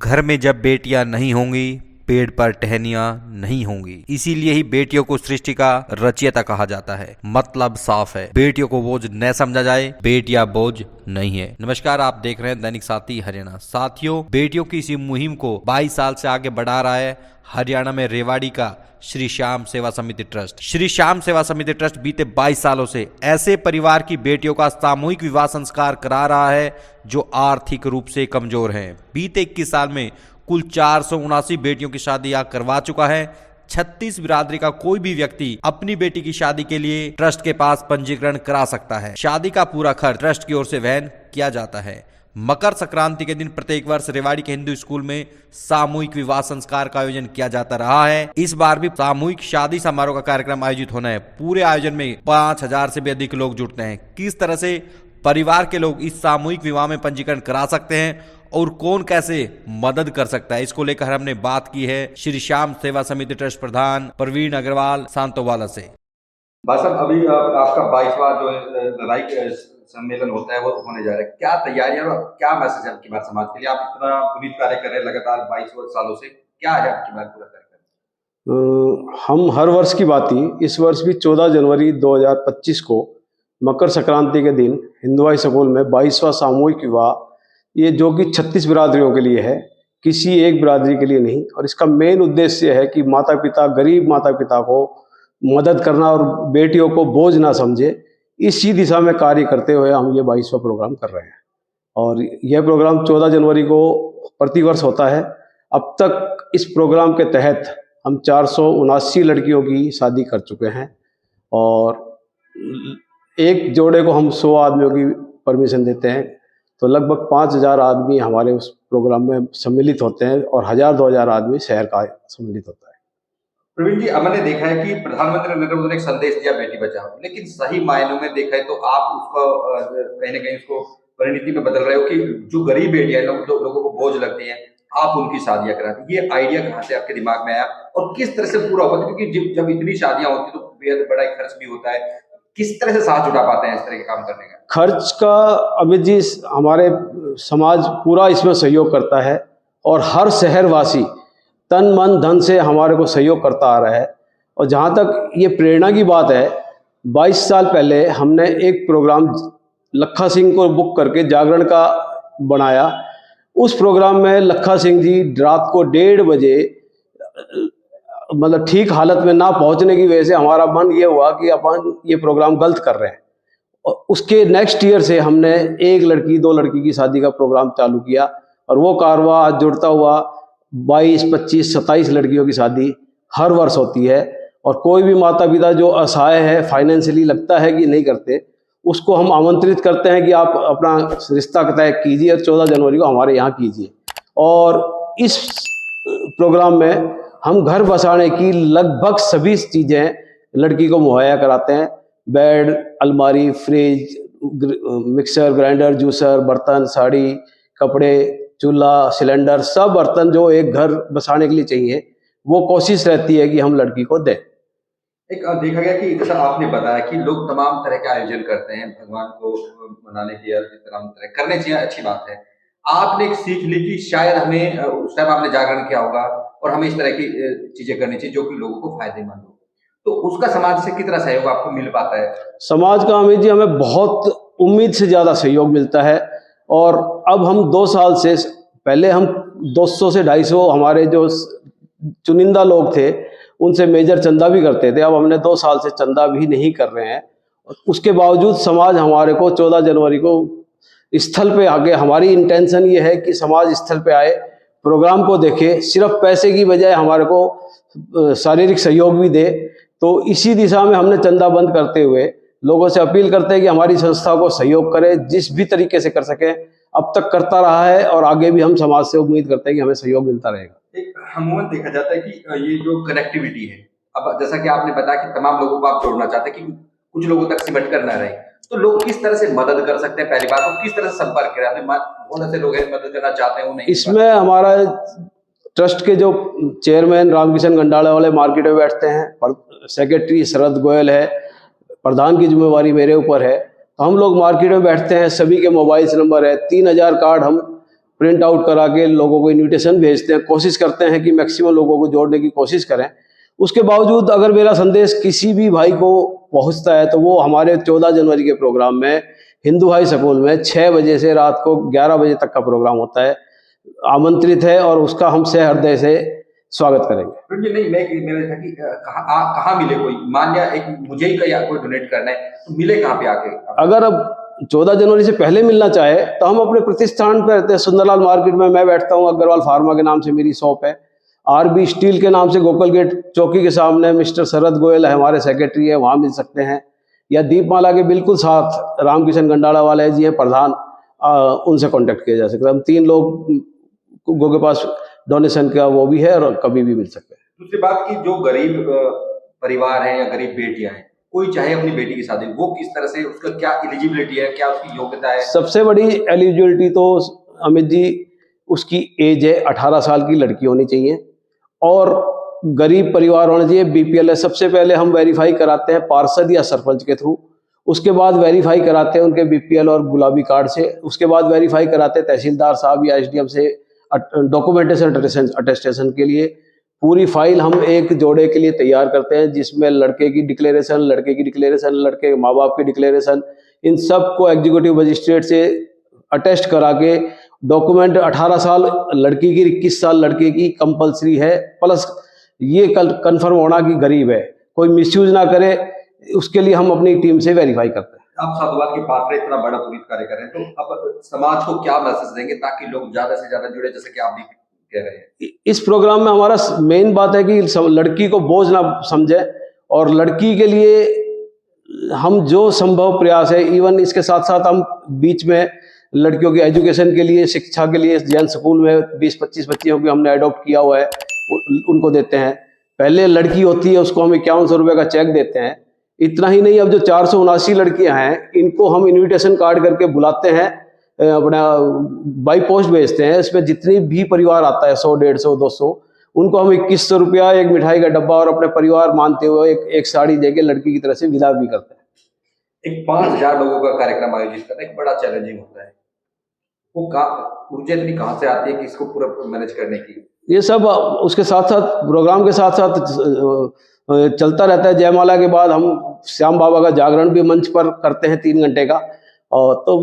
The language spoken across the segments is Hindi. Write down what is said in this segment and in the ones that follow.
घर में जब बेटियां नहीं होंगी, पेड़ पर टहनियां नहीं होंगी। इसीलिए ही बेटियों को सृष्टि का रचयिता कहा जाता है। मतलब साफ है, बेटियों को बोझ न समझा जाए, बेटियां बोझ नहीं है। नमस्कार, आप देख रहे हैं दैनिक साथी हरियाणा। साथियों, बेटियों की इसी मुहिम को 22 साल से आगे बढ़ा रहा है हरियाणा में रेवाड़ी का श्री श्याम सेवा समिति ट्रस्ट। श्री श्याम सेवा समिति ट्रस्ट बीते 22 सालों से ऐसे परिवार की बेटियों का सामूहिक विवाह संस्कार करा रहा है जो आर्थिक रूप से कमजोर हैं। बीते 21 साल में कुल 479 बेटियों की शादी करवा चुका है। 36 बिरादरी का कोई भी व्यक्ति अपनी बेटी की शादी के लिए ट्रस्ट के पास पंजीकरण करा सकता है। शादी का पूरा खर्च ट्रस्ट की ओर से वहन किया जाता है। मकर संक्रांति के दिन प्रत्येक वर्ष रेवाड़ी के हिंदू स्कूल में सामूहिक विवाह संस्कार का आयोजन किया जाता रहा है। इस बार भी सामूहिक शादी समारोह का कार्यक्रम आयोजित होना है। पूरे आयोजन में 5000 से भी अधिक लोग जुटते हैं। किस तरह से परिवार के लोग इस सामूहिक विवाह में पंजीकरण करा सकते हैं और कौन कैसे मदद कर सकता है, इसको लेकर हमने बात की है श्री श्याम सेवा समिति ट्रस्ट प्रधान प्रवीण अग्रवाल सांतोवाला से। बस अभी आपका 22वां जो लड़ाई सम्मेलन होता है वो होने जा रहा है। क्या तैयारियां और क्या मैसेज है आपकी बार समाज के लिए? आप इतना पुनीत कार्य कर रहे हैं लगातार 22 सालों से, क्या है आपकी बार पूरा कार्यक्रम? हम हर वर्ष की बात ही इस वर्ष भी 14 जनवरी 2025 को मकर संक्रांति के दिन हिंदू हाई स्कूल में 22वां सामूहिक विवाह, ये जो कि 36 बिरादरियों के लिए है, किसी एक बिरादरी के लिए नहीं। और इसका मेन उद्देश्य है कि माता पिता, गरीब माता पिता को मदद करना और बेटियों को बोझ ना समझे, इसी दिशा में कार्य करते हुए हम ये 22वां प्रोग्राम कर रहे हैं। और यह प्रोग्राम 14 जनवरी को प्रतिवर्ष होता है। अब तक इस प्रोग्राम के तहत हम 479 लड़कियों की शादी कर चुके हैं और एक जोड़े को हम 100 आदमियों की परमिशन देते हैं। तो लगभग 5000 आदमी हमारे उस प्रोग्राम में सम्मिलित होते हैं और 1000-2000 आदमी शहर का सम्मिलित होता है। प्रवीण जी, हमने देखा है कि प्रधानमंत्री नरेंद्र मोदी ने एक संदेश दिया बेटी बचाओ, लेकिन सही मायनों में देखा है तो आप उसको कहीं ना कहीं उसको परिणति में बदल रहे हो कि जो गरीब बेटियां लोगों को बोझ लगती हैं, आप उनकी शादियां कराते। ये आइडिया कहाँ से आपके दिमाग में आया और किस तरह से पूरा होता है? क्योंकि जब इतनी शादियां होती तो बेहद बड़ा खर्च भी होता है। किस तरह से साथ जुटा पाते हैं इस तरह के काम करने का? खर्च का अमित जी, हमारे समाज पूरा इसमें सहयोग करता है और हर शहरवासी तन मन धन से हमारे को सहयोग करता आ रहा है। और जहाँ तक ये प्रेरणा की बात है, 22 साल पहले हमने एक प्रोग्राम लखा सिंह को बुक करके जागरण का बनाया। उस प्रोग्राम में लखा सिंह जी रात को 1:30 बजे मतलब ठीक हालत में ना पहुंचने की वजह से हमारा मन ये हुआ कि अपन ये प्रोग्राम गलत कर रहे हैं। और उसके नेक्स्ट ईयर से हमने 1 लड़की 2 लड़की की शादी का प्रोग्राम चालू किया और वो कारवां आज जुड़ता हुआ 22, 25, 27 लड़कियों की शादी हर वर्ष होती है। और कोई भी माता पिता जो असहाय है, फाइनेंशियली लगता है कि नहीं करते, उसको हम आमंत्रित करते हैं कि आप अपना रिश्ता तय कीजिए और 14 जनवरी को हमारे यहाँ कीजिए। और इस प्रोग्राम में हम घर बसाने की लगभग सभी चीज़ें लड़की को मुहैया कराते हैं। बेड, अलमारी, फ्रिज, मिक्सर ग्राइंडर, जूसर, बर्तन, साड़ी, कपड़े, चूल्हा, सिलेंडर, सब बर्तन जो एक घर बसाने के लिए चाहिए, वो कोशिश रहती है कि हम लड़की को दें। एक देखा गया कि जैसा आपने बताया कि लोग तमाम तरह के आयोजन करते हैं भगवान को मनाने के लिए, तमाम तरह करने चाहिए, अच्छी बात है। आपने एक सीख ली कि शायद हमें उस टाइम आपने जागरण किया होगा और हमें इस तरह की चीजें करनी चाहिए जो कि लोगों को फायदेमंद हो, तो उसका समाज से कितना सहयोग आपको मिल पाता है? समाज का अमित जी हमें बहुत उम्मीद से ज़्यादा सहयोग मिलता है। और अब हम 2 साल से, पहले हम 200 से 250 हमारे जो चुनिंदा लोग थे उनसे मेजर चंदा भी करते थे। अब हमने 2 साल से चंदा भी नहीं कर रहे हैं। उसके बावजूद समाज हमारे को 14 जनवरी को स्थल पे आके, हमारी इंटेंशन ये है कि समाज स्थल पे आए, प्रोग्राम को देखे, सिर्फ पैसे की बजाय हमारे को शारीरिक सहयोग भी दे। तो इसी दिशा में हमने चंदा बंद करते हुए लोगों से अपील करते हैं कि हमारी संस्था को सहयोग करें, जिस भी तरीके से कर सके। अब तक करता रहा है और आगे भी हम समाज से उम्मीद करते हैं कि हमें सहयोग मिलता रहेगा। एक अमूमन देखा जाता है कि ये जो कनेक्टिविटी है, अब जैसा कि आपने बताया कि तमाम लोगों को आप जोड़ना चाहते हैं कि कुछ लोगों तक सिमट कर ना रहे, तो लोग किस तरह से मदद कर सकते हैं? पहली बात तो किस तरह से संपर्क करें? बहुत से लोग मदद करना चाहते हैं, वो नहीं। इसमें हमारा ट्रस्ट के जो चेयरमैन रामकिशन गंडाले वाले मार्केट में बैठते हैं, सेक्रेटरी शरद गोयल है, प्रधान की जिम्मेवारी मेरे ऊपर है। तो हम लोग मार्केट में बैठते हैं, सभी के मोबाइल नंबर है, 3000 कार्ड हम प्रिंट आउट करा के लोगों को इन्विटेशन भेजते हैं, कोशिश करते हैं कि मैक्सिमम लोगों को जोड़ने की कोशिश करें। उसके बावजूद अगर मेरा संदेश किसी भी भाई को पहुंचता है तो वो हमारे 14 जनवरी के प्रोग्राम में हिंदू हाई स्कूल में 6 बजे से रात को 11 बजे तक का प्रोग्राम होता है, आमंत्रित है और उसका हम सहृदय से स्वागत करेंगे। क्योंकि नहीं मैं था कि कहाँ मिले, कोई मान लिया एक मुझे ही या कोई डोनेट करना है तो मिले कहाँ पे आके? अगर अब 14 जनवरी से पहले मिलना चाहे तो हम अपने प्रतिष्ठान पर रहते हैं, सुंदरलाल मार्केट में मैं बैठता हूँ, अग्रवाल फार्मा के नाम से मेरी शॉप है, आरबी स्टील के नाम से गोकुल गेट चौकी के सामने मिस्टर शरद गोयल है, हमारे सेक्रेटरी है, वहाँ मिल सकते हैं। या दीपमाला के बिल्कुल साथ रामकिशन गंडाला वाले जी हैं प्रधान, उनसे कांटेक्ट किया जा सकता है। हम 3 लोगों के पास डोनेशन का वो भी है और कभी भी मिल सकते हैं। दूसरी बात की जो गरीब परिवार है या गरीब बेटियां हैं, कोई चाहे अपनी बेटी की शादी, वो किस तरह से, उसका क्या एलिजिबिलिटी है, क्या उसकी योग्यता है? सबसे बड़ी एलिजिबिलिटी तो अमित जी उसकी एज है 18 साल की लड़की होनी चाहिए और गरीब परिवार होना चाहिए, बीपीएल है। सबसे पहले हम वेरीफाई कराते हैं पार्षद या सरपंच के थ्रू, उसके बाद वेरीफाई कराते हैं उनके बीपीएल और गुलाबी कार्ड से, उसके बाद वेरीफाई कराते हैं तहसीलदार साहब या एसडीएम से डॉक्यूमेंटेशन अटेस्टेशन के लिए। पूरी फाइल हम एक जोड़े के लिए तैयार करते हैं जिसमें लड़के की डिक्लेरेशन, लड़के की डिक्लेरेशन, लड़के के माँ बाप की डिक्लेरेशन, इन सब को एग्जीक्यूटिव मजिस्ट्रेट से अटेस्ट करा के डॉक्यूमेंट 18 साल लड़की की, 21 साल लड़के की कंपलसरी है, प्लस ये कंफर्म होना कि गरीब है, कोई मिसयूज ना करे, उसके लिए हम अपनी टीम से वेरीफाई करते हैं। आप साधुवाद के पात्र इतना बड़ा पुनीत कार्य कर रहे हैं, तो अब समाज को क्या मैसेज देंगे ताकि लोग ज्यादा से ज्यादा जुड़े, जैसे कि आप भी कह रहे हैं? इस प्रोग्राम में हमारा मेन बात है कि लड़की को बोझ ना समझे और लड़की के लिए हम जो संभव प्रयास है, इवन इसके साथ साथ हम बीच में लड़कियों की एजुकेशन के लिए, शिक्षा के लिए जैन स्कूल में 20-25 बच्चियों को हमने अडॉप्ट किया हुआ है, उनको देते हैं। पहले लड़की होती है उसको हम 5100 रुपये का चेक देते हैं। इतना ही नहीं, अब जो 479 लड़कियां हैं इनको हम इनविटेशन कार्ड करके बुलाते हैं, अपना बाई पोस्ट भेजते हैं। इसमें जितनी भी परिवार आता है 100, 150, 200, उनको हम 2100 रुपया, एक मिठाई का डब्बा और अपने परिवार मानते हुए एक साड़ी देके लड़की की तरह से विदा भी करते हैं। एक 5000 लोगों का कार्यक्रम आयोजित करना एक बड़ा चैलेंजिंग होता है, वो ऊर्जा इतनी कहाँ से आती है कि इसको पूरा मैनेज करने की? ये सब उसके साथ साथ प्रोग्राम के साथ साथ चलता रहता है। जयमाला के बाद हम श्याम बाबा का जागरण भी मंच पर करते हैं 3 घंटे का, और तो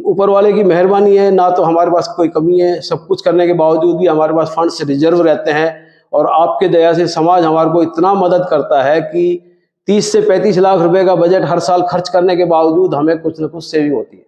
ऊपर वाले की मेहरबानी है, ना तो हमारे पास कोई कमी है, सब कुछ करने के बावजूद भी हमारे पास फंड्स रिजर्व रहते हैं। और आपके दया से समाज हमारे को इतना मदद करता है कि 30 से 35 लाख रुपए का बजट हर साल खर्च करने के बावजूद हमें कुछ न कुछ सेविंग होती है।